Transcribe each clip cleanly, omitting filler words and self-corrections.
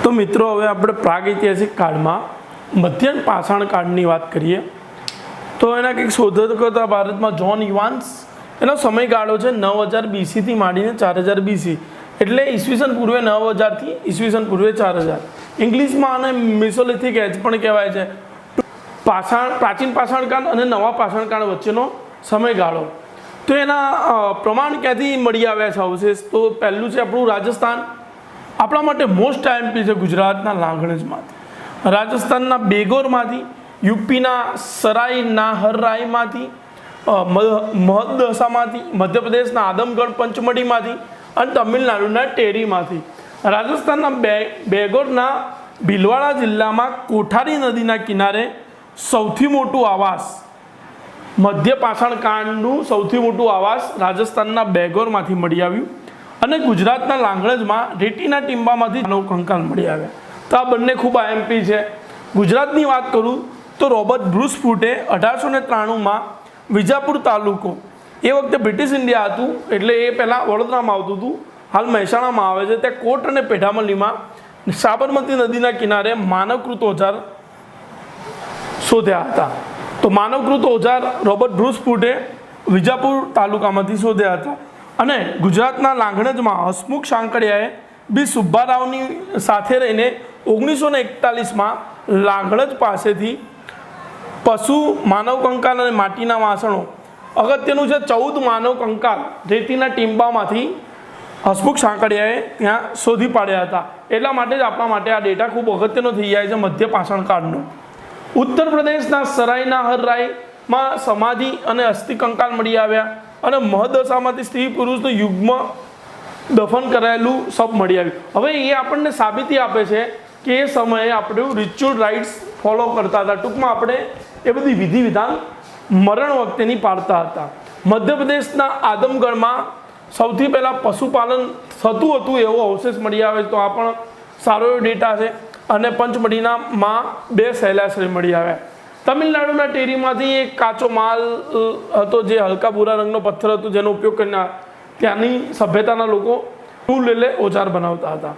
तो मित्रों हवे આપણે પ્રાગૈતિહાસિક કાળમાં મધ્યમ પાષાણ કાળની વાત કરીએ તો એના કંઈક શોધકો હતા ભારતમાં જ્હોન ઇવાન્સ. એનો સમયગાળો છે 9000 BC થી માંડીને 4000 BC, એટલે ઈસવીસન પૂર્વે 9000 થી ઈસવીસન પૂર્વે 4000. ઇંગ્લિશમાં આને મેસોલિથિક એજ પણ કહેવાય છે. પ્રાચીન પાષાણકાળ અને નવા પાષાણકાળ વચ્ચેનો સમયગાળો. તો એના પ્રમાણ ક્યાંથી મળી આવ્યા છે અવશેષ? તો પહેલું છે આપણું રાજસ્થાન. આપણા માટે મોસ્ટ આઈએમપી છે ગુજરાતના લાંગણજમાંથી, રાજસ્થાનના બેગોરમાંથી, યુપીના સરાય નાહરરાયમાંથી, મહદસામાંથી, મધ્યપ્રદેશના આદમગઢ પંચમઢીમાંથી અને તમિલનાડુના ટેરીમાંથી. રાજસ્થાનના બેગોરના ભીલવાડા જિલ્લામાં કોઠારી નદીના કિનારે સૌથી મોટું આવાસ, મધ્ય પાષાણ કાળનું સૌથી મોટું આવાસ રાજસ્થાનના બેગોરમાંથી મળી આવ્યું. અને ગુજરાતના લાંગણજમાં રેતીના ટીંબામાંથી માનવ કંકાલ મળી આવ્યા. તો આ બંને ખૂબ આઈએમપી છે. ગુજરાતની વાત કરું તો રોબર્ટ બ્રુસ ફૂટે 1893માં વિજાપુર તાલુકો, એ વખતે બ્રિટિશ ઇન્ડિયા હતું એટલે એ પહેલાં વડોદરામાં આવતું હતું, હાલ મહેસાણામાં આવે છે. ત્યાં કોટ અને પેઢામલીમાં સાબરમતી નદીના કિનારે માનવકૃત ઓજાર શોધ્યા હતા. તો માનવકૃત ઓજાર રોબર્ટ બ્રુસ ફૂટે વિજાપુર તાલુકામાંથી શોધ્યા હતા. અને ગુજરાતના લાંગણજમાં હસમુખ સાંકળિયાએ બી સુબ્બારાવની સાથે રહીને 1941માં લાંગણજ પાસેથી પશુ માનવ કંકાલ અને માટીના વાસણો, અગત્યનું છે 14 માનવ કંકાલ રેતીના ટીંબામાંથી હસમુખ સાંકળિયાએ ત્યાં શોધી પાડ્યા હતા. એટલા માટે જ આપણા માટે આ ડેટા ખૂબ અગત્યનો થઈ જાય છે મધ્ય પાષાણ કાળનો. ઉત્તર પ્રદેશના સરાયના હરરાયમાં સમાધિ અને અસ્થિ કંકાલ મળી આવ્યા અને મહદશામાંથી સ્ત્રી પુરુષનું યુગ્મ દફન કરાયેલું સબ મળી આવ્યું. હવે એ આપણને સાબિતી આપે છે કે એ સમયે આપણે રિચ્યુઅલ રાઇટ્સ ફોલો કરતા હતા. ટૂંકમાં આપણે એ બધી વિધિ વિધાન મરણ વખતેની પાડતા હતા. મધ્યપ્રદેશના આદમગઢમાં સૌથી પહેલાં પશુપાલન થતું હતું એવો અવશેષ મળી આવે છે. તો આ પણ સારો એવો ડેટા છે. અને પંચમઢીનામાં 2 શૈલાશ્રય મળી આવ્યા. તમિલનાડુના ટેરીમાંથી એક કાચો માલ હતો, જે હલકા ભૂરા રંગનો પથ્થર હતો, જેનો ઉપયોગ કરીને ત્યાંની સભ્યતાના લોકો ટૂલ એટલે ઓજાર બનાવતા હતા.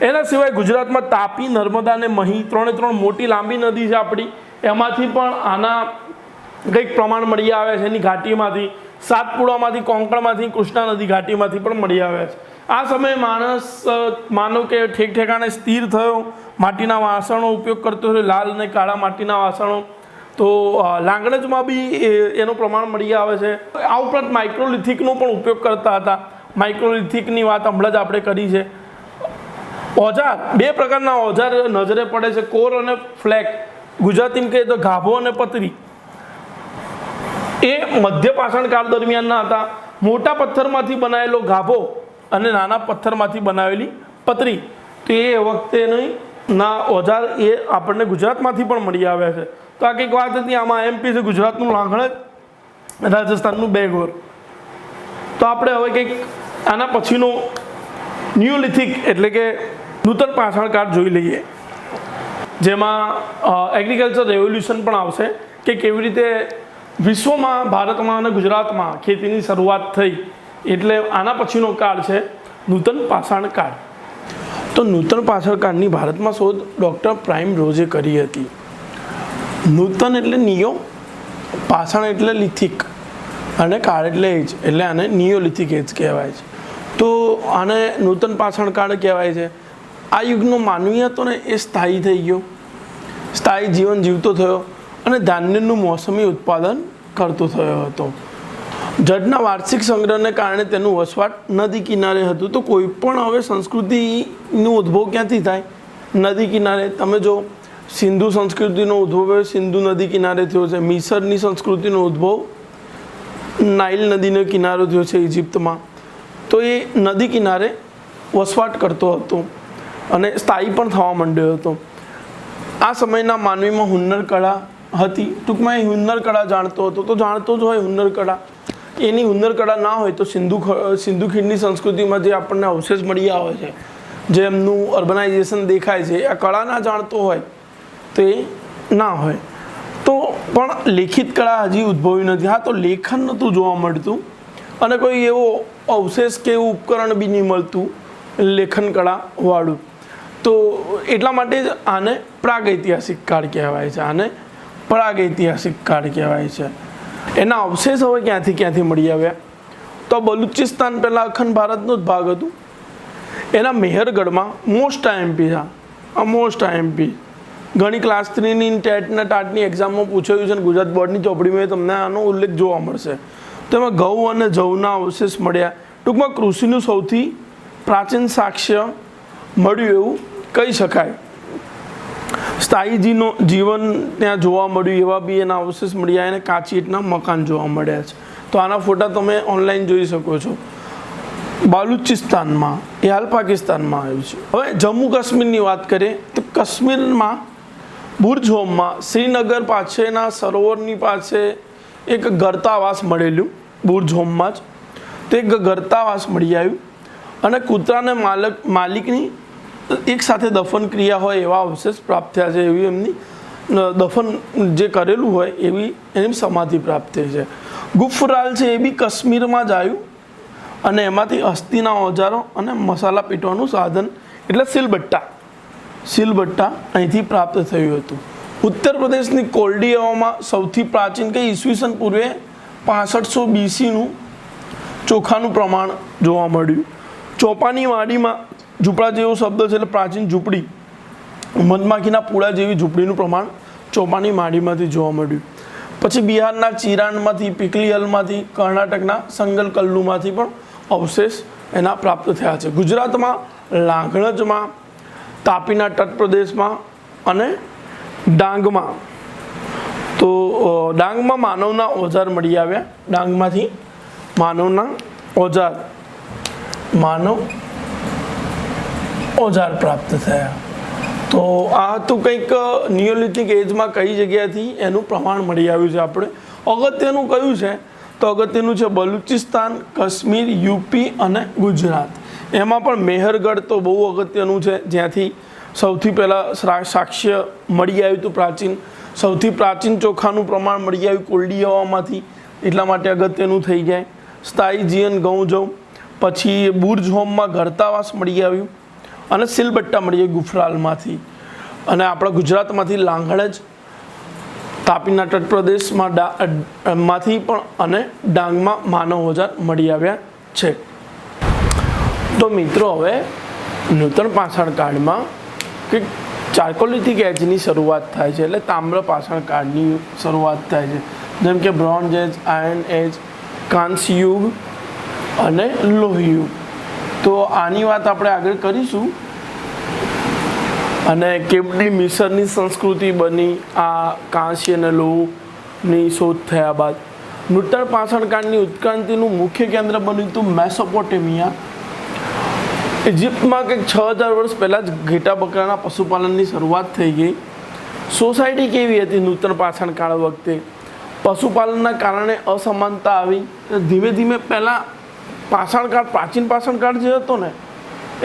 એના સિવાય ગુજરાતમાં તાપી, નર્મદા અને મહી 3 મોટી લાંબી નદી છે આપણી, એમાંથી પણ આના કંઈક પ્રમાણ મળી આવે છે. એની ઘાટીમાંથી, સાતપુડામાંથી, કોંકણમાંથી, કૃષ્ણા નદી ઘાટીમાંથી પણ મળી આવ્યા છે. આ સમયે માનવ કે ઠેક ઠેકાણે સ્થિર થયો, માટીના વાસણો ઉપયોગ કરતો હતો, લાલ અને કાળા માટીના વાસણો. તો લાંગણજમાં બી એનું પ્રમાણ મળી આવે છે. આ ઉપરાંત માઇક્રોલિથિકનો પણ ઉપયોગ કરતા હતા. માઇક્રોલિથિકની વાત હમણાં જ આપણે કરી છે. ઓજાર, 2 પ્રકારના ઓજાર નજરે પડે છે, કોર અને ફ્લેક. ગુજરાતીમાં કહીએ તો ગાભો અને પતરી. એ મધ્ય પાષાણ કાળ દરમિયાનના હતા. મોટા પથ્થરમાંથી બનાવેલો ગાભો અને નાના પથ્થરમાંથી બનાવેલી પતરી. તો એ વખતેની ના ઓજાર એ આપણને ગુજરાતમાંથી પણ મળી આવ્યા છે. તો આ કંઈક વાત હતી. આમાં એમપી છે ગુજરાતનું લાંગણજ, રાજસ્થાનનું બેગોર. તો આપણે હવે કંઈક આના પછીનો ન્યુલિથિક એટલે કે નૂતન પાષાણ કાળ જોઈ લઈએ, જેમાં એગ્રીકલ્ચર રેવોલ્યુશન પણ આવશે કે કેવી રીતે વિશ્વમાં, ભારતમાં અને ગુજરાતમાં ખેતીની શરૂઆત થઈ. એટલે આના પછીનો કાળ છે નૂતન પાષાણ કાળ. તો નૂતન પાષાણ કાળની ભારતમાં શોધ ડૉક્ટર પ્રાઇમ રોઝે કરી હતી. નૂતન એટલે નિયો, પાષાણ એટલે લિથિક અને કાળ એટલે એજ, એટલે આને નિયોલિથિક એજ કહેવાય છે. તો આને નૂતન પાષાણ કાળ કહેવાય છે. આ યુગનો માનવી હતો ને એ સ્થાયી થઈ ગયો, સ્થાયી જીવન જીવતો થયો અને ધાન્યનું મોસમી ઉત્પાદન કરતો થયો હતો. જળના વાર્ષિક સંગ્રહને કારણે તેનું વસવાટ નદી કિનારે હતું. તો કોઈ પણ હવે સંસ્કૃતિનો ઉદ્ભવ ક્યાંથી થાય? નદી કિનારે. તમે જો સિંધુ સંસ્કૃતિનો ઉદ્ભવ સિંધુ નદી કિનારે થયો છે. મિસરની સંસ્કૃતિનો ઉદ્ભવ નાઇલ નદીનો કિનારો થયો છે ઇજિપ્તમાં. તો એ નદી કિનારે વસવાટ કરતો હતો અને સ્થાયી પણ થવા માંડ્યો હતો. આ સમયના માનવીમાં હુન્નર કળા હતી. ટૂંકમાં એ હુન્નર કળા જાણતો હતો. તો જાણતો જ હોય હુન્નર કળા. એની હુન્નર કળા ના હોય તો સિંધુ ખીણની સંસ્કૃતિમાં જે આપણને અવશેષ મળી આવે છે, જે એમનું અર્બનાઇઝેશન દેખાય છે, આ કળા ના જાણતો હોય તો એ ના હોય. તો પણ લેખિત કળા હજી ઉદ્ભવી નથી. હા, તો લેખન નહોતું જોવા મળતું અને કોઈ એવો અવશેષ કે એવું ઉપકરણ બી નહીં મળતું લેખન કળાવાળું. તો એટલા માટે જ આને પ્રાગૈતિહાસિક કાળ કહેવાય છે, આને પ્રાગૈતિહાસિક કાળ કહેવાય છે. એના અવશેષ હવે ક્યાંથી મળી આવ્યા? તો બલુચિસ્તાન પહેલાં અખંડ ભારતનો જ ભાગ હતું. એના મેહરગઢમાં મોસ્ટ આઈએમપી છે, આ મોસ્ટ આઈએમપી ઘણી ક્લાસ 3ની ટેટના ટાટની એક્ઝામમાં પૂછાયું છે અને ગુજરાત બોર્ડની ચોપડીમાં તમને આનો ઉલ્લેખ જોવા મળશે. તો એમાં ઘઉં અને જવના અવશેષ મળ્યા. ટૂંકમાં કૃષિનું સૌથી પ્રાચીન સાક્ષ્ય મળ્યું એવું કહી શકાય. સ્થાયીજીનો જીવન ત્યાં જોવા મળ્યું એવા બી એના અવશેષ મળ્યા અને કાચી ઈંટના મકાન જોવા મળ્યા છે. તો આના ફોટા તમે ઓનલાઈન જોઈ શકો છો. બલુચિસ્તાનમાં એ હાલ પાકિસ્તાનમાં આવ્યું છે. હવે જમ્મુ કાશ્મીરની વાત કરીએ તો કાશ્મીરમાં બુર્જહોમમાં શ્રીનગર પાસેના સરોવરની પાસે એક ગર્તાવાસ મળેલું. બુર્જહોમમાં જ તે એક ગર્તાવાસ મળી આવ્યું અને કૂતરાને માલિકની એક સાથે દફન ક્રિયા હોય એવા અવશેષ પ્રાપ્ત થયા છે. એવી એમની દફન જે કરેલું હોય એવી એની સમાધિ પ્રાપ્ત થઈ છે. ગુફરાલ છે એ બી કાશ્મીરમાં જ આવ્યું અને એમાંથી અસ્થિના ઓજારો અને મસાલા પીટવાનું સાધન એટલે સિલબટ્ટા અહીંથી પ્રાપ્ત થયું હતું. ઉત્તર પ્રદેશની કોલ્ડિયાઓમાં સૌથી પ્રાચીન કે ઈસવીસન પૂર્વે 6500 BCનું ચોખાનું પ્રમાણ જોવા મળ્યું. ચોપાની વાડીમાં ઝૂંપડા જેવો શબ્દ છે એટલે પ્રાચીન ઝૂંપડી, મધમાખીના પૂળા જેવી ઝૂંપડીનું પ્રમાણ ચોપાની વાડીમાંથી જોવા મળ્યું. પછી બિહારના ચિરાણમાંથી, પીકલીહલમાંથી, કર્ણાટકના સંગલકલ્લુમાંથી પણ અવશેષ એના પ્રાપ્ત થયા છે. ગુજરાતમાં લાંઘણજમાં, તાપીના તટ પ્રદેશમાં અને ડાંગમાં, તો ડાંગમાં માનવના ઓજાર મળી આવ્યા. ડાંગમાંથી માનવ ઓજાર પ્રાપ્ત થયા. તો આ હતું કંઈક નિયોલિથિક એજમાં કઈ જગ્યાથી એનું પ્રમાણ મળી આવ્યું છે. આપણે અગત્યનું કયું છે તો અગત્યનું છે બલુચિસ્તાન, કાશ્મીર, યુપી અને ગુજરાત. એમાં પણ મેહરગઢ તો બહુ અગત્યનું છે, જ્યાંથી સૌથી પહેલાં સાક્ષ્ય મળી આવ્યું હતું પ્રાચીન. સૌથી પ્રાચીન ચોખાનું પ્રમાણ મળી આવ્યું કોલ્ડિયાઓમાંથી, એટલા માટે અગત્યનું થઈ જાય. સ્થાયી જીવન ઘઉં જવ, પછી બુર્જહોમમાં ગર્તાવાસ મળી આવ્યું અને સિલબટ્ટા મળી આવ્યું ગુફરાલમાંથી. અને આપણા ગુજરાતમાંથી લાંઘણજ, તાપીના તટ પ્રદેશમાં માંથી પણ અને ડાંગમાં માનવ ઓજાર મળી આવ્યા છે. તો મિત્રો હવે નૂતન પાષાણ કાળમાં કે ચાર્કોલિથિક એજની શરૂઆત થાય છે, એટલે તામ્ર પાષાણ કાળની શરૂઆત થાય છે. જેમ કે બ્રોન્ઝ એજ, આયર્ન એજ, કાંસ્ય યુગ અને લોહ યુગ. તો આની વાત આપણે આગળ કરીશું. અને કેવડી મિસરની સંસ્કૃતિ બની આ કાંસ્ય અને લોહની શોધ થયા બાદ. નૂતન પાષાણ કાળની ઉત્ક્રાંતિનું મુખ્ય કેન્દ્ર બન્યું હતું મેસોપોટેમિયા. ઇજિપ્તમાં કંઈક 6000 વર્ષ પહેલાં જ ઘેટા બકરાના પશુપાલનની શરૂઆત થઈ ગઈ. સોસાયટી કેવી હતી નૂતન પાષાણ કાળ વખતે? પશુપાલનના કારણે અસમાનતા આવી. ધીમે ધીમે પહેલાં પાષાણકાળ, પ્રાચીન પાષાણકાળ જે હતો ને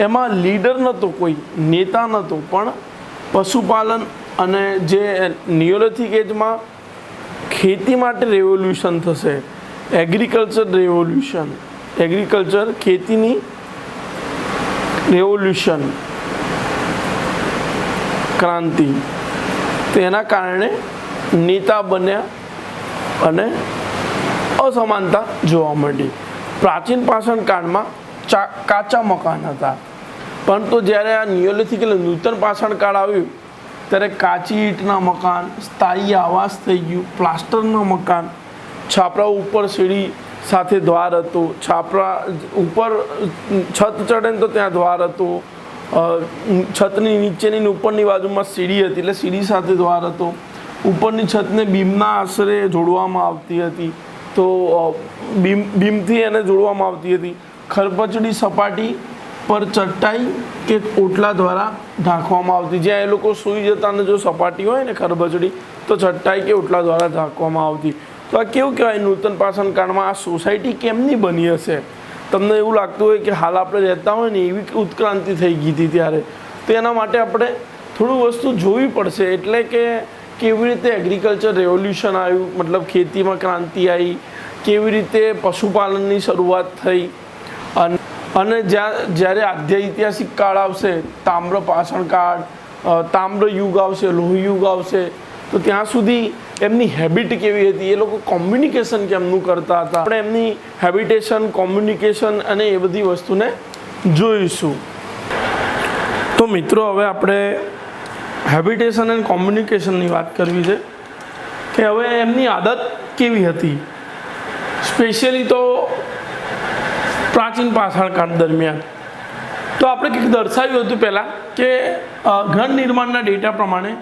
એમાં લીડર નહોતો, કોઈ નેતા નહોતો, પણ પશુપાલન અને જે નિયોલિથિક એજમાં ખેતી માટે રેવોલ્યુશન થશે, એગ્રીકલ્ચર ખેતીની રેવોલ્યુશન, ક્રાંતિ, તેના કારણે નેતા બન્યા અને અસમાનતા જોવા મળી. પ્રાચીન પાષાણ કાળમાં કાચા મકાન હતા, પરંતુ જ્યારે આ નિયોલિથિક એટલે નૂતન પાષાણ કાળ આવ્યું ત્યારે કાચી ઈંટના મકાન, સ્થાયી આવાસ થઈ ગયું, પ્લાસ્ટરના મકાન, છાપરા ઉપર સીડી સાથે દ્વાર હતો, છાપરા ઉપર છત ચડે તો ત્યાં દ્વાર હતો, છતની નીચેની ઉપરની બાજુમાં સીડી હતી એટલે સીડી સાથે દ્વાર હતો, ઉપરની છતને બીમના આશરે જોડવામાં આવતી હતી, તો બીમથી એને જોડવામાં આવતી હતી. ખરબચડી સપાટી પર ચટાઈ કે ઓટલા દ્વારા ઢાંકવામાં આવતી, જ્યાં એ લોકો સૂઈ જતા ને જો સપાટી હોય ને ખરબચડી તો ચટાઈ કે ઓટલા દ્વારા ઢાંકવામાં આવતી. તો આ કેવું કહેવાય નૂતન પાષાણ કાળમાં આ સોસાયટી કેમની બની હશે? તમને એવું લાગતું હોય કે હાલ આપણે રહેતા હોય ને એવી ઉત્ક્રાંતિ થઈ ગઈ હતી ત્યારે. તો એના માટે આપણે થોડું વસ્તુ જોવી પડશે. એટલે કે કેવી રીતે એગ્રીકલ્ચર રેવોલ્યુશન આવ્યું, મતલબ ખેતીમાં ક્રાંતિ આવી, કેવી રીતે પશુપાલનની શરૂઆત થઈ અને જ્યારે આદ્ય ઐતિહાસિક કાળ આવશે, તામ્ર પાષાણ કાળ, તામ્ર યુગ આવશે, લોહ યુગ આવશે, તો ત્યાં સુધી એમની હેબિટ કેવી હતી, એ લોકો કોમ્યુનિકેશન કેમનું કરતા હતા, આપણે એમની હેબિટેશન, કોમ્યુનિકેશન અને એ બધી વસ્તુને જોઈશું. તો મિત્રો હવે આપણે હેબિટેશન એન્ડ કોમ્યુનિકેશનની વાત કરવી છે કે હવે એમની આદત કેવી હતી, સ્પેશિયલી તો પ્રાચીન પાષાણ કાળ દરમિયાન. તો આપણે કંઈક દર્શાવ્યું હતું પહેલાં કે ઘર નિર્માણના ડેટા પ્રમાણે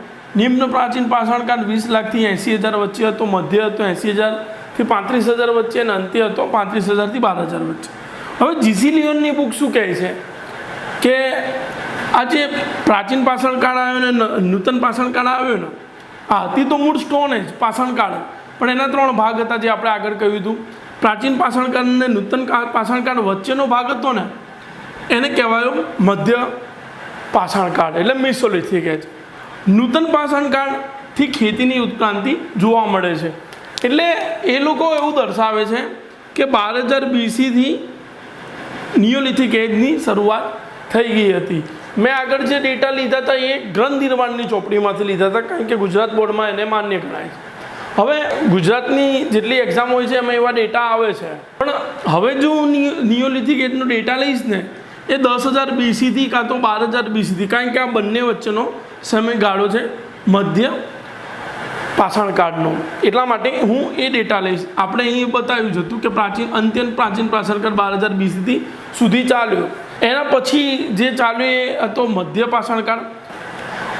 નિમ્ન પ્રાચીન પાષાણ કાળ 20 લાખથી 80,000 વચ્ચે હતો, મધ્ય હતો 80,000થી 35,000 વચ્ચે અને અંત્ય હતો 35,000થી 12,000 વચ્ચે. હવે જીસી લિયોનની બુક શું કહે છે કે આ જે પ્રાચીન પાષાણ કાળ આવ્યો ને નૂતન પાષાણ કાળ આવ્યો ને, આ હતી તો મૂળ સ્ટોન જ પાષાણ કાળ, પણ એના 3 ભાગ હતા જે આપણે આગળ કહ્યું હતું. પ્રાચીન પાષાણ કાળ અને નૂતન પાષાણ કાળ વચ્ચેનો ભાગ હતો ને એને કહેવાયો મધ્ય પાષાણ કાળ, એટલે મેસોલિથિક એજ. નૂતન પાષાણ કાળથી ખેતીની ઉત્ક્રાંતિ જોવા મળે છે. એટલે એ લોકો એવું દર્શાવે છે કે 12,000 BCથી નિયોલિથિક એજની શરૂઆત થઈ ગઈ હતી. મેં આગળ જે ડેટા લીધા હતા એ ગ્રંથ નિર્માણની ચોપડીમાંથી લીધા હતા, કારણ કે ગુજરાત બોર્ડમાં એને માન્ય ગણાય છે. હવે ગુજરાતની જેટલી એક્ઝામ હોય છે એમાં એવા ડેટા આવે છે, પણ હવે જો હું નિયોલિથિક એજનો ડેટા લઈશ ને એ 10,000 BCથી કાં તો 12,000 BCથી, કારણ કે આ બંને વચ્ચેનો સમયગાળો છે મધ્ય પાષાણ કાળનો, એટલા માટે હું એ ડેટા લઈશ. આપણે અહીં બતાવ્યું જ હતું કે અત્યંત પ્રાચીન પાષાણ કાળ 12,000 BCથી સુધી ચાલ્યો. એના પછી જે ચાલ્યો એ હતો મધ્ય પાષાણ કાળ,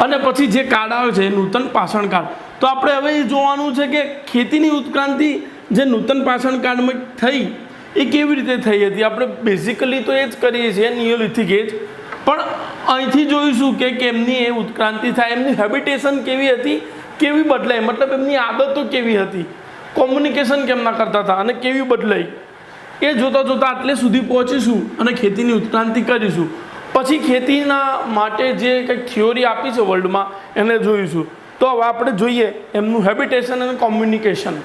અને પછી જે કાળ આવે છે એ નૂતન પાષાણ કાળ. તો આપણે હવે એ જોવાનું છે કે ખેતીની ઉત્ક્રાંતિ જે નૂતન પાષાણ કાળમાં થઈ એ કેવી રીતે થઈ હતી. આપણે બેઝિકલી તો એ જ કરીએ છીએ નિયોલિથિક એજ, પણ અહીંથી જોઈશું કે કેમની એ ઉત્ક્રાંતિ થાય, એમની હેબિટેશન કેવી હતી, કેવી બદલાઈ, મતલબ એમની આદતો કેવી હતી, કોમ્યુનિકેશન કેમના કરતા હતા અને કેવી બદલાઈ, એ જોતાં જોતાં આટલે સુધી પહોંચીશું અને ખેતીની ઉત્ક્રાંતિ કરીશું. પછી ખેતીના માટે જે કંઈક થિયોરી આપી છે વર્લ્ડમાં એને જોઈશું. તો હવે આપણે જોઈએ એમનું હેબિટેશન અને કોમ્યુનિકેશન.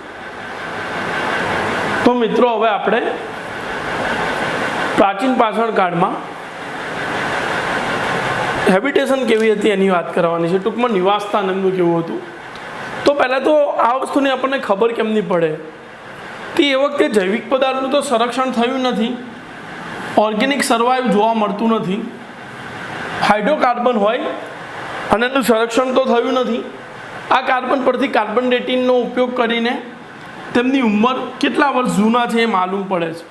તો મિત્રો હવે આપણે પ્રાચીન પાષાણ કાળમાં હેબિટેશન કેવી હતી એની વાત કરવાની છે. ટૂંકમાં નિવાસસ્થાન એમનું કેવું હતું. તો પહેલાં તો આ વસ્તુની આપણને ખબર કેમની પડે કે એ વખતે જૈવિક પદાર્થનું તો સંરક્ષણ થયું નથી, ઓર્ગેનિક સર્વાઈવ જોવા મળતું નથી, હાઇડ્રોકાર્બન હોય અને એનું સંરક્ષણ તો થયું નથી. આ કાર્બન પરથી કાર્બન ડેટિંગનો ઉપયોગ કરીને તેમની ઉંમર કેટલા વર્ષ જૂના છે એ માલુમ પડે છે.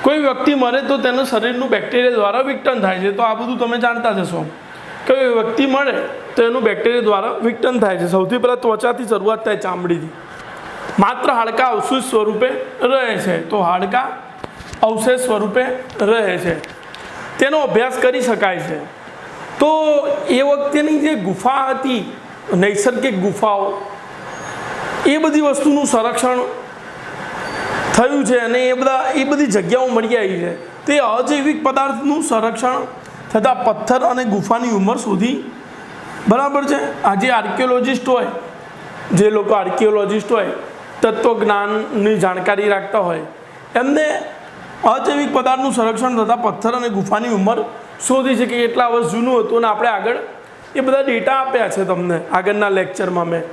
કોઈ વ્યક્તિ મરે તો તેનું શરીરનું બેક્ટેરિયા દ્વારા વિઘટન થાય છે. તો આ બધું તમે જાણતા જ હશો. કોઈ વ્યક્તિ મળે તો એનું બેક્ટેરિયા દ્વારા વિઘટન થાય છે. સૌથી પહેલાં ત્વચાથી શરૂઆત થાય, ચામડીથી. માત્ર હાડકાં અવશેષ સ્વરૂપે રહે છે. તો હાડકાં અવશેષ સ્વરૂપે રહે છે, તેનો અભ્યાસ કરી શકાય છે. તો એ વખતેની જે ગુફા હતી, નૈસર્ગિક ગુફાઓ, એ બધી વસ્તુનું સંરક્ષણ થયું છે અને એ બધી જગ્યાઓ મળી આવી છે. તે અજૈવિક પદાર્થનું સંરક્ષણ થતાં પથ્થર અને ગુફાની ઉંમર શોધી, બરાબર છે. આજે આર્કિયોલોજિસ્ટ હોય, જે લોકો આર્કિયોલોજિસ્ટ હોય, તત્વજ્ઞાનની જાણકારી રાખતા હોય, એમને અજૈવિક પદાર્થનું સંરક્ષણ થતાં પથ્થર અને ગુફાની ઉંમર શોધી છે કે કેટલા વર્ષ જૂનું હતું. અને આપણે આગળ એ બધા ડેટા આપ્યા છે તમને આગળના લેક્ચરમાં. મેં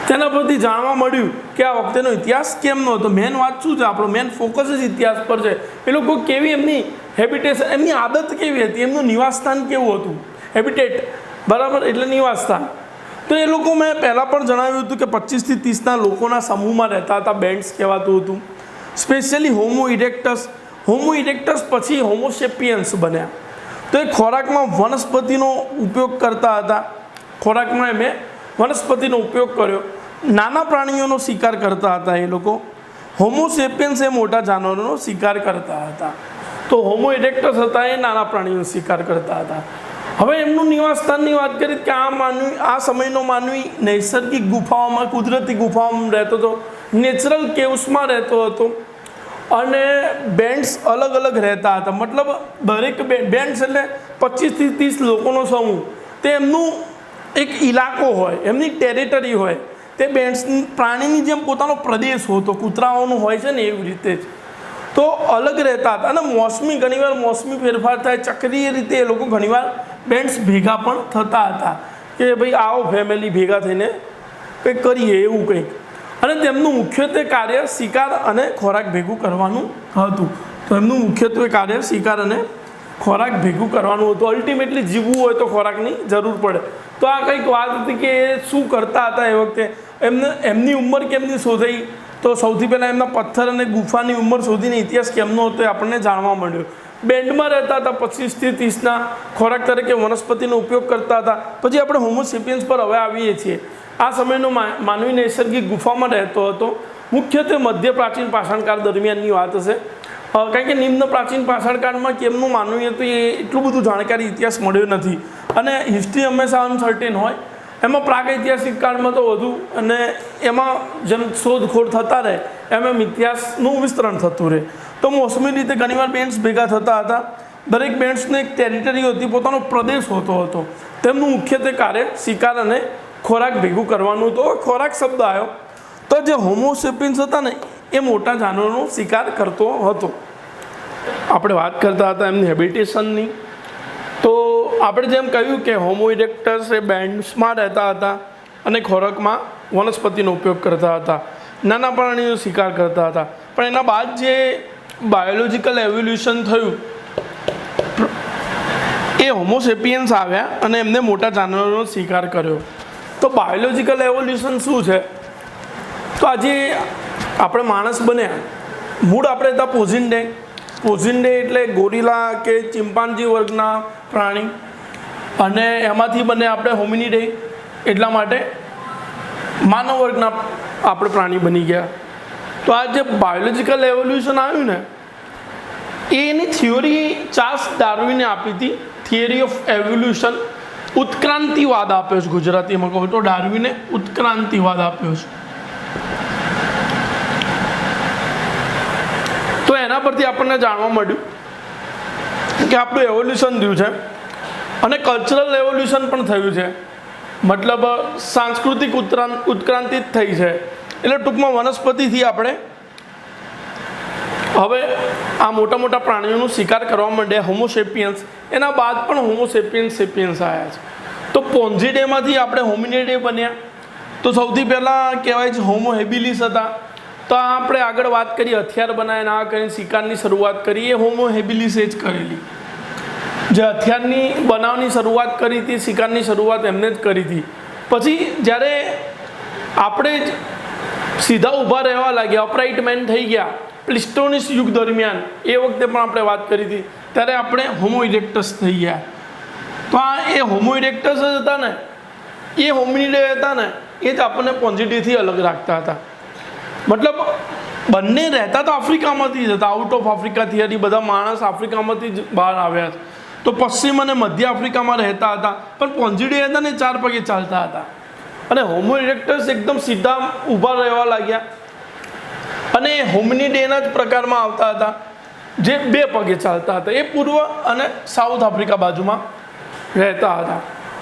તેના પરથી જાણવા મળ્યું કે આ વખતેનો ઇતિહાસ કેમનો હતો. મેન વાત શું છે, આપણો મેન ફોકસ જ ઇતિહાસ પર છે. એ લોકો કેવી એમની હેબિટેશન, એમની આદત કેવી હતી, એમનું નિવાસસ્થાન કેવું હતું, હેબિટેટ, બરાબર, એટલે નિવાસસ્થાન. તો એ લોકો મેં પહેલાં પણ જણાવ્યું હતું કે 25થી 30ના લોકોના સમૂહમાં રહેતા હતા, બેન્ડ્સ કહેવાતું હતું. સ્પેશિયલી હોમો ઇરેક્ટસ પછી હોમોસેપિયન્સ બન્યા. તો એ ખોરાકમાં વનસ્પતિનો ઉપયોગ કરતા હતા. ખોરાકમાં એમણે વનસ્પતિનો ઉપયોગ કર્યો. નાના પ્રાણીઓનો શિકાર કરતા હતા એ લોકો. હોમોસેપિયન્સ એ મોટા જાનવરોનો શિકાર કરતા હતા. તો હોમો ઇરેક્ટસ હતા એ નાના પ્રાણીઓનો શિકાર કરતા હતા. હવે એમનું નિવાસસ્થાનની વાત કરીએ કે આ સમયનો માનવી નૈસર્ગિક ગુફાઓમાં, કુદરતી ગુફાઓમાં રહેતો હતો, નેચરલ કેવ્સમાં રહેતો હતો. અને બેન્ડ્સ અલગ અલગ રહેતા હતા. મતલબ દરેક બેન્ડ્સ એટલે 25થી 30 લોકોનો સમૂહ. તે એમનું એક ઇલાકો હોય, એમની ટેરિટરી હોય. તે બેન્ડ્સ પ્રાણીની જેમ પોતાનો પ્રદેશ હોતો, કૂતરાઓનો હોય છે ને એવી રીતે જ. તો અલગ રહેતા હતા અને મોસમી ઘણીવાર મોસમી ફેરફાર થાય, ચક્રીય રીતે એ લોકો ઘણીવાર બેન્ડ્સ ભેગા પણ થતા હતા કે ભાઈ આવો ફેમિલી ભેગા થઈને કંઈક કરીએ એવું કંઈક. અને તેમનું મુખ્યત્વે કાર્ય શિકાર અને ખોરાક ભેગું કરવાનું હતું. તો એમનું મુખ્યત્વે કાર્ય શિકાર અને ખોરાક ભેગું કરવાનું હતું. અલ્ટિમેટલી જીવવું હોય તો ખોરાકની જરૂર પડે. તો આ કંઈક વાત હતી કે એ શું કરતા હતા એ વખતે. એમની ઉંમર કેમની શોધાઈ, તો સૌથી પહેલાં એમના પથ્થર અને ગુફાની ઉંમર શોધીને ઇતિહાસ કેમનો હતો એ આપણને જાણવા મળ્યો. બેન્ડમાં રહેતા હતા, 25 થી 30ના ખોરાક તરીકે વનસ્પતિનો ઉપયોગ કરતા હતા. પછી આપણે હોમોસેપિયન્સ પર હવે આવીએ છીએ. આ સમયનો માનવી નૈસર્ગિક ગુફામાં રહેતો હતો. મુખ્યત્વે મધ્ય પ્રાચીન પાષાણકાળ દરમિયાનની વાત હશે, કારણ કે નિમ્ન પ્રાચીન પાષાણકાળમાં કેમનું માનવું હતું એ એટલું બધું જાણકારી ઇતિહાસ મળ્યો નથી અને હિસ્ટ્રી હંમેશા અનસર્ટેન હોય. એમાં પ્રાગૈતિહાસિક કાળમાં તો વધુ અને એમાં જેમ શોધખોળ થતા રહે એમ ઇતિહાસનું વિસ્તરણ થતું રહે. તો મોસમી રીતે ઘણીવાર બેન્ડ્સ ભેગા થતા હતા. દરેક બેન્ડ્સને એક ટેરિટરી હતી, પોતાનો પ્રદેશ હોતો હતો. તેમનું મુખ્યત્વે કાર્ય શિકાર અને ખોરાક ભેગું કરવાનું હતો. ખોરાક શબ્દ આવ્યો તો જે હોમોસેપિયન્સ હતા ને એ મોટા જાનવરનો શિકાર કરતો હતો. આપણે વાત કરતા હતા એમની હેબિટેશનની. તો આપણે જેમ કહ્યું કે હોમો ઇરેક્ટસ એ બેન્ડ્સમાં રહેતા હતા અને ખોરાકમાં વનસ્પતિનો ઉપયોગ કરતા હતા, નાના પ્રાણીનો શિકાર કરતા હતા. પણ એના બાદ જે બાયોલોજિકલ એવોલ્યુશન થયું એ હોમોસેપિયન્સ આવ્યા અને એમને મોટા જાનવરોનો શિકાર કર્યો. તો બાયોલોજિકલ એવોલ્યુશન શું છે? તો આજે આપણે માણસ બન્યા, મૂળ આપણે હતા પોઝિન્ડે એટલે ગોરીલા કે ચિમ્પાન્જી વર્ગના પ્રાણી, અને એમાંથી બને આપણે હોમિનિડે, એટલા માટે માનવ વર્ગના આપણે પ્રાણી બની ગયા. તો આ જે બાયોલોજિકલ એવોલ્યુશન આવ્યું ને એની થિયોરી ચાર્લ્સ ડાર્વિને આપી હતી. થિયરી ઓફ એવોલ્યુશન, ઉત્ક્રાંતિવાદ આપ્યો છે ગુજરાતીમાં કહું તો. ડાર્વિને ઉત્ક્રાંતિવાદ આપ્યો છે. તો એના પરથી આપણને જાણવા મળ્યું કે આપણું એવોલ્યુશન થયું છે અને કલ્ચરલ એવોલ્યુશન પણ થયું છે. મતલબ સાંસ્કૃતિક ઉત્ક્રાંતિ જ થઈ છે. એટલે ટૂંકમાં વનસ્પતિથી આપણે હવે આ મોટા મોટા પ્રાણીઓનો શિકાર કરવા માંડ્યા હોમોસેપિયન્સ. એના બાદ પણ હોમોસેપિયન્સ આવ્યા છે. તો પોન્ઝિડેમાંથી આપણે હોમિનિડે બન્યા. તો સૌથી પહેલાં કહેવાય છે હોમો હેબિલિસ હતા. તો આપણે આગળ વાત કરીએ, હથિયાર બનાવીને આ કરીને શિકારની શરૂઆત કરી, એ હોમો હેબિલિસે જ કરેલી. જે હથિયારની બનાવની શરૂઆત કરી હતી, શિકારની શરૂઆત એમને જ કરી હતી. પછી જ્યારે આપણે જ સીધા ઊભા રહેવા લાગ્યા, અપરાઇટ મેન થઈ ગયા પ્લિસ્ટોનિસ યુગ દરમિયાન, એ વખતે પણ આપણે વાત કરી હતી, ત્યારે આપણે હોમો ઇરેક્ટસ થઈ ગયા. તો આ એ હોમો ઇરેક્ટસ જ હતા ને, એ હોમિનિડે હતા ને, એ જ આપણને પોન્ઝિડેથી અલગ રાખતા હતા. મતલબ બંને રહેતા તો આફ્રિકામાંથી જ હતા. આઉટ ઓફ આફ્રિકા થિયરી, બધા માણસ આફ્રિકામાંથી જ બહાર આવ્યા છે. તો પશ્ચિમ અને મધ્ય આફ્રિકામાં રહેતા હતા, પણ પોન્ઝિડે હતા ને 4 પગે ચાલતા હતા. અને હોમો ઇરેક્ટસ એકદમ સીધા ઊભા રહેવા લાગ્યા અને હોમિનિડેના જ પ્રકારમાં આવતા હતા જે 2 પગે ચાલતા હતા. એ પૂર્વ અને સાઉથ આફ્રિકા બાજુમાં રહેતા હતા.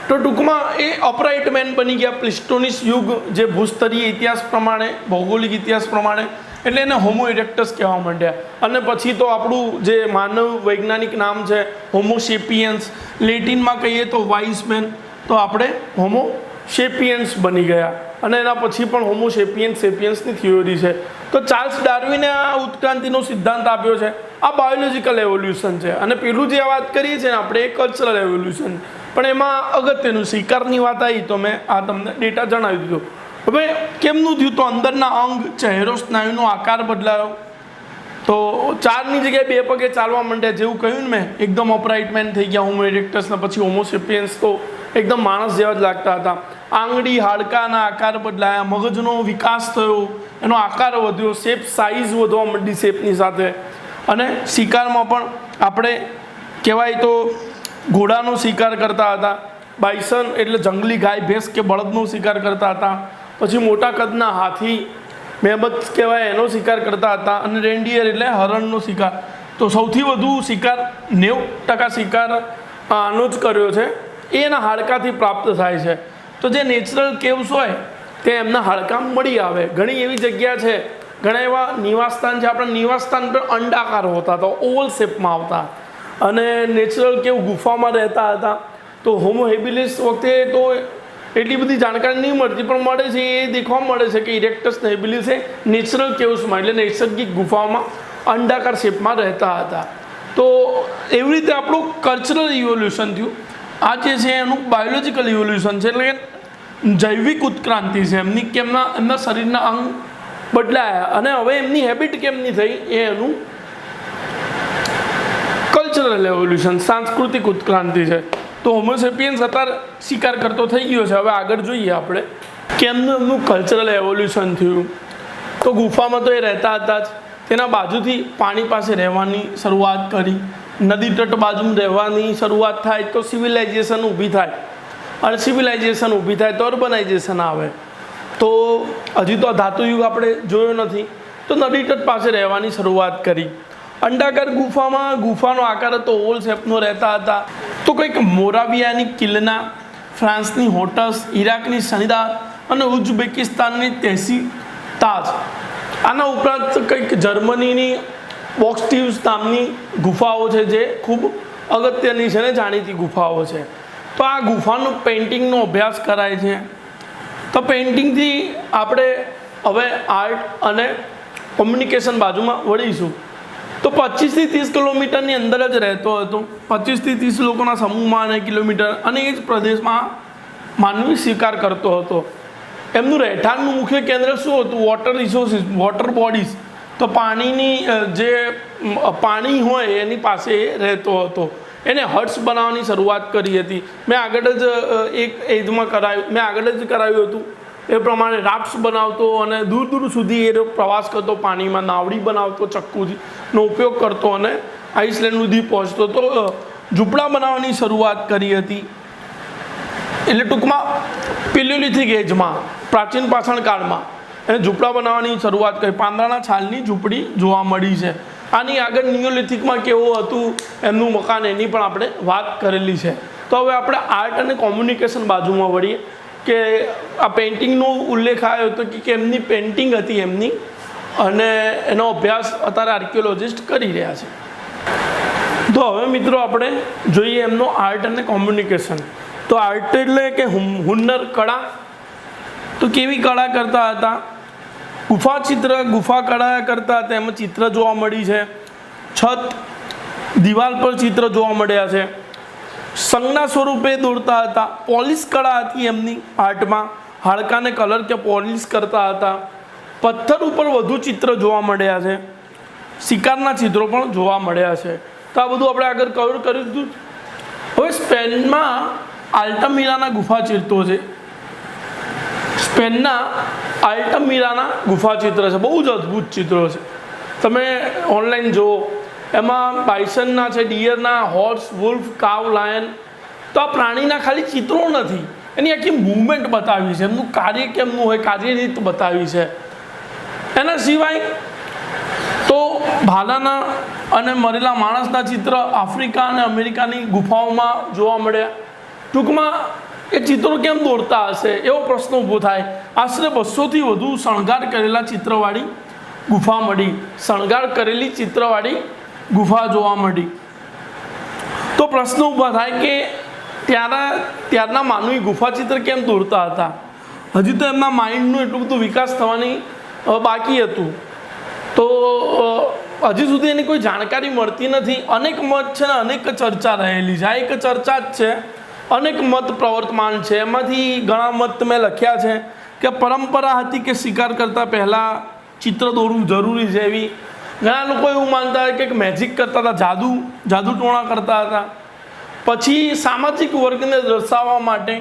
તો ટૂંકમાં એ અપરાઇટ મેન બની ગયા પ્લિસ્ટોનિસ યુગ, જે ભૂસ્તરીય ઇતિહાસ પ્રમાણે, ભૌગોલિક ઇતિહાસ પ્રમાણે, એટલે એને હોમો ઇરેક્ટસ કહેવા માંડ્યા. અને પછી તો આપણું જે માનવ વૈજ્ઞાનિક નામ છે હોમોસેપિયન્સ, લેટિનમાં કહીએ તો વાઇઝ મેન, તો આપણે હોમોસેપિયન્સ બની ગયા. અને એના પછી પણ હોમોસેપિયન્સની થિયોરી છે. તો ચાર્લ્સ ડાર્વિને આ ઉત્ક્રાંતિનો સિદ્ધાંત આપ્યો છે. આ બાયોલોજિકલ એવોલ્યુશન છે. અને પેલું જે વાત કરીએ છીએ ને આપણે, એ કલ્ચરલ એવોલ્યુશન. પણ એમાં અગત્યનું શિકારની વાત આવી તો મેં આ તમને ડેટા જણાવી દીધો. હવે કેમનું થયું? તો અંદરના અંગ, ચહેરો, સ્નાયુનો આકાર બદલાયો. તો 4ની જગ્યાએ 2 પગે ચાલવા માંડ્યા, જેવું કહ્યું ને મેં, એકદમ અપરાઇટ મેન થઈ ગયા હોમો ઇરેક્ટસના. પછી હોમોસેપિયન્સ તો એકદમ માણસ જેવા જ લાગતા હતા. આંગળી, હાડકાના આકાર બદલાયા, મગજનો વિકાસ થયો, એનો આકાર વધ્યો, શેપ સાઇઝ વધવા માંડી શેપની સાથે. અને શિકારમાં પણ આપણે કહેવાય તો ઘોડાનો શિકાર કરતા હતા. બાઇસન એટલે જંગલી ગાય, ભેંસ કે બળદનો શિકાર કરતા હતા. પછી મોટા કદના હાથી, મેમથ કહેવાય, એનો શિકાર કરતા હતા. અને રેન્ડિયર એટલે હરણનો શિકાર. તો સૌથી વધુ શિકાર 90% શિકાર આનો જ કર્યો છે. એ એના હાડકાથી પ્રાપ્ત થાય છે. તો જે નેચરલ કેવ્સ હોય તે એમના હાડકા મળી આવે. ઘણી એવી જગ્યા છે ઘણા એવા નિવાસસ્થાન છે, આપણા નિવાસસ્થાન પર અંડાકાર હોતા હતા, ઓવલ શેપમાં આવતા, અને નેચરલ કેવું ગુફામાં રહેતા હતા. તો હોમો હેબિલિસ વખતે તો એટલી બધી જાણકારી નહીં મળતી, પણ મળે છે એ દેખવા મળે છે કે ઇરેક્ટસ હેબિલિસ એ નેચરલ કેવ્સમાં એટલે નૈસર્ગિક ગુફાઓમાં અંડાકાર શેપમાં રહેતા હતા. તો એવી રીતે આપણું કલ્ચરલ ઇવોલ્યુશન થયું. આ જે છે એનું બાયોલોજિકલ ઇવોલ્યુશન છે, એટલે કે જૈવિક ઉત્ક્રાંતિ છે એમની, કે એમના શરીરના અંગ બદલાયા અને હવે એમની હેબિટ કેમની થઈ એ એનું કલ્ચરલ એવોલ્યુશન, સાંસ્કૃતિક ઉત્ક્રાંતિ છે. તો હોમોસેપિયન્સ અત્યારે શિકાર કરતો થઈ ગયો છે. હવે આગળ જોઈએ આપણે કે એમનું કલ્ચરલ એવોલ્યુશન થયું. તો ગુફામાં તો એ રહેતા હતા જ, તેના બાજુથી પાણી પાસે રહેવાની શરૂઆત કરી, નદી તટ બાજુ રહેવાની શરૂઆત થાય તો સિવિલાઇઝેશન ઊભી થાય, અને સિવિલાઇઝેશન ઊભી થાય તો અર્બનાઇઝેશન આવે. તો હજી તો ધાતુયુગ આપણે જોયો નથી, તો નદી તટ પાસે રહેવાની શરૂઆત કરી. અંડાકાર ગુફાનો આકાર હતો ઓવલ શેપનો રહેતા હતા. તો કંઈક મોરાવિયાની કિલ્લના, ફ્રાન્સની હોટસ, ઈરાકની સનીદાર અને ઉઝબેકિસ્તાનની તેસી તાજ, આના ઉપરાંત કંઈક જર્મનીની બોક્સટીવ્સ નામની ગુફાઓ છે જે ખૂબ અગત્યની છે ને જાણીતી ગુફાઓ છે. તો આ ગુફાનું પેઇન્ટિંગનો અભ્યાસ કરાય છે. તો પેઇન્ટિંગથી આપણે હવે આર્ટ અને કોમ્યુનિકેશન બાજુમાં વળીશું. તો 25થી 30 કિલોમીટરની અંદર જ રહેતો હતો, 25થી 30 લોકોના સમૂહમાં અને કિલોમીટર, અને એ જ પ્રદેશમાં માનવી શિકાર કરતો હતો. એમનું રહેઠાણનું મુખ્ય કેન્દ્ર શું હતું? Water resources, water bodies. તો પાણીની જે પાણી હોય એની પાસે રહેતો હતો. એને હટ્સ બનાવવાની શરૂઆત કરી હતી. મેં આગળ જ કરાવ્યું હતું એ પ્રમાણે રાફ્ટ્સ બનાવતો અને દૂર દૂર સુધી એ પ્રવાસ કરતો, પાણીમાં નાવડી બનાવતો, ચક્કુનો ઉપયોગ કરતો અને આઇસલેન્ડ સુધી પહોંચતો. તો ઝૂંપડા બનાવવાની શરૂઆત કરી હતી. એટલે ટૂંકમાં પેલિયોલિથિક એજમાં, પ્રાચીન પાષાણ કાળમાં એને ઝૂંપડા બનાવવાની શરૂઆત કરી. પાંદડાના છાલની ઝૂંપડી જોવા મળી છે. આની આગળ નિયોલિથિકમાં કેવું હતું એમનું મકાન, એની પણ આપણે વાત કરેલી છે. તો હવે આપણે આર્ટ અને કોમ્યુનિકેશન બાજુમાં વળીએ કે આ પેઇન્ટિંગનો ઉલ્લેખ આવ્યો હતો કે એમની પેઇન્ટિંગ હતી એમની, અને એનો અભ્યાસ અત્યારે આર્કિયોલોજિસ્ટ કરી રહ્યા છે. તો હવે મિત્રો આપણે જોઈએ એમનો આર્ટ અને કોમ્યુનિકેશન. તો આર્ટ એટલે કે હુન્નર, કળા. તો કેવી કળા કરતા હતા? ગુફા કળા કરતા હતા. એમાં ચિત્ર જોવા મળી છે, છત, દિવાલ પર ચિત્ર જોવા મળ્યા છે. સંજ્ઞા સ્વરૂપે દોરતા હતા. પોલિશ કળા હતી એમની આર્ટમાં, હાડકાને કલર કે પોલિશ કરતા હતા. પથ્થર ઉપર વધુ ચિત્ર જોવા મળ્યા છે. શિકારના ચિત્રો પણ જોવા મળ્યા છે. તો આ બધું આપણે આગળ કવર કર્યું હતું. હવે સ્પેનમાં આલ્ટામિરાના ગુફા ચિત્રો છે. સ્પેનના આલ્ટામિરાના ગુફા ચિત્ર છે, બહુ જ અદ્ભુત ચિત્રો છે. તમે ઓનલાઈન જુઓ, એમાં બાઇસનના છે, ડિયરના, હોર્સ, વુલ્ફ, કાવ, લાયન. તો આ પ્રાણીના ખાલી ચિત્રો નથી, એની આખી મૂવમેન્ટ બતાવી છે, એમનું કાર્ય કેમનું હોય, કાર્યરીત બતાવી છે. એના સિવાય તો ભાલાના અને મરેલા માણસના ચિત્ર આફ્રિકા અને અમેરિકાની ગુફાઓમાં જોવા મળ્યા. ટૂંકમાં એ ચિત્રો કેમ દોરતા હશે એવો પ્રશ્ન ઊભો થાય. આશરે 200થી વધુ શણગાર કરેલા ચિત્રવાળી ગુફા મળી, શણગાર કરેલી ચિત્રવાળી ગુફા જોવા મળી. તો પ્રશ્ન ઊભા થાય કે ત્યારના માનવી ગુફા ચિત્ર કેમ દોરતા હતા? હજી તો એમના માઇન્ડનું એટલું બધું વિકાસ થવાની બાકી હતું. તો હજી સુધી એની કોઈ જાણકારી મળતી નથી. અનેક મત છે ને અનેક ચર્ચા રહેલી છે. આ એક ચર્ચા જ છે, અનેક મત પ્રવર્તમાન છે. એમાંથી ઘણા મત મેં લખ્યા છે કે પરંપરા હતી કે શિકાર કરતાં પહેલાં ચિત્ર દોરવું જરૂરી છે એવી. ઘણા લોકો એવું માનતા હોય કે મેજિક કરતા હતા, જાદુ ટોણા કરતા હતા. પછી સામાજિક વર્ગને દર્શાવવા માટે,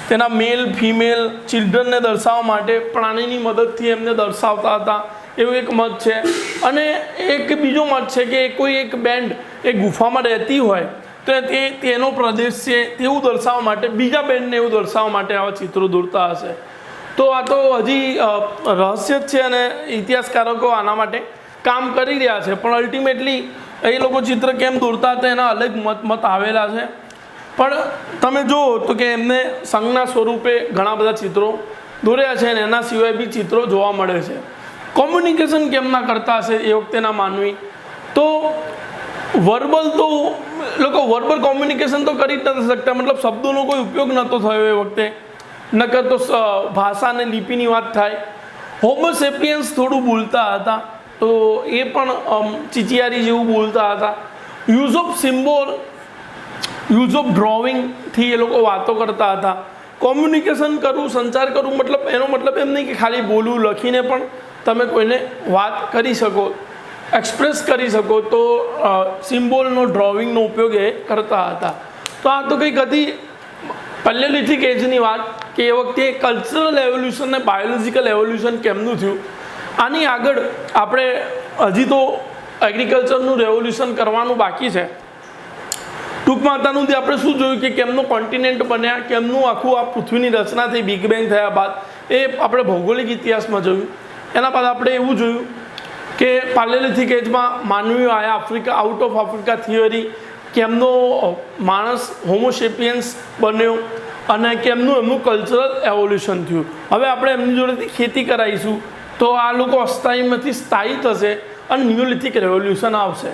તેના મેલ ફિમેલ ચિલ્ડ્રનને દર્શાવવા માટે પ્રાણીની મદદથી એમને દર્શાવતા હતા, એવું એક મત છે. અને એક બીજો મત છે કે કોઈ એક બેન્ડ એ ગુફામાં રહેતી હોય તો તેનો પ્રદેશ છે તેવું દર્શાવવા માટે, બીજા બેન્ડને એવું દર્શાવવા માટે આવા ચિત્રો દોરતા હશે. તો આ તો હજી રહસ્ય જ છે અને ઇતિહાસકારકો આના માટે કામ કરી રહ્યા છે. પણ અલ્ટિમેટલી એ લોકો ચિત્ર કેમ દોરતા હતા એના અલગ મત આવેલા છે. પણ તમે જુઓ તો કે એમને સંજ્ઞા સ્વરૂપે ઘણા બધા ચિત્રો દોર્યા છે અને એના સિવાય બી ચિત્રો જોવા મળે છે. કોમ્યુનિકેશન કેમ ના કરતા હશે એ વખતેના માનવી? તો વર્બલ તો લોકો વર્બલ કોમ્યુનિકેશન તો કરી જ નથી શકતા, મતલબ શબ્દોનો કોઈ ઉપયોગ નહોતો થયો એ વખતે, નકર તો ભાષા અને લિપિની વાત થાય. હોમોસેપિયન્સ થોડું બોલતા હતા, તો એ પણ ચીચિયારી જેવું બોલતા હતા. Use of symbol, use of ડ્રોઈંગથી એ લોકો વાતો કરતા હતા. કોમ્યુનિકેશન કરવું, સંચાર કરવું, મતલબ એનો મતલબ એમ નહીં કે ખાલી બોલવું, લખીને પણ તમે કોઈને વાત કરી શકો, એક્સપ્રેસ કરી શકો. તો સિમ્બોલનો, ડ્રોઈંગનો ઉપયોગ એ કરતા હતા. તો આ તો કંઈક હતી પેલેલિથિક એજની વાત, કે એ વખતે કલ્ચરલ એવોલ્યુશન ને બાયોલોજિકલ એવોલ્યુશન કેમનું થયું. આની આગળ આપણે હજી તો એગ્રીકલ્ચરનું રેવોલ્યુશન કરવાનું બાકી છે. ટૂંકમાં અત્યાર સુધી આપણે શું જોયું કે કેમનું કોન્ટિનેન્ટ બન્યા, કેમનું આખું આ પૃથ્વીની રચના થઈ બિગ બેંગ થયા બાદ, એ આપણે ભૌગોલિક ઇતિહાસમાં જોયું. એના બાદ આપણે એવું જોયું કે પાલેલિથિક એજમાં માનવીઓ આવ્યા, Africa, out of Africa theory, કેમનો માણસ હોમોસેપિયન્સ બન્યો અને કેમનું એમનું કલ્ચરલ એવોલ્યુશન થયું. હવે આપણે એમની જોડેથી ખેતી કરાવીશું તો આ લોકો અસ્થાયીમાંથી સ્થાયી થશે અને ન્યુલિથિક રેવોલ્યુશન આવશે.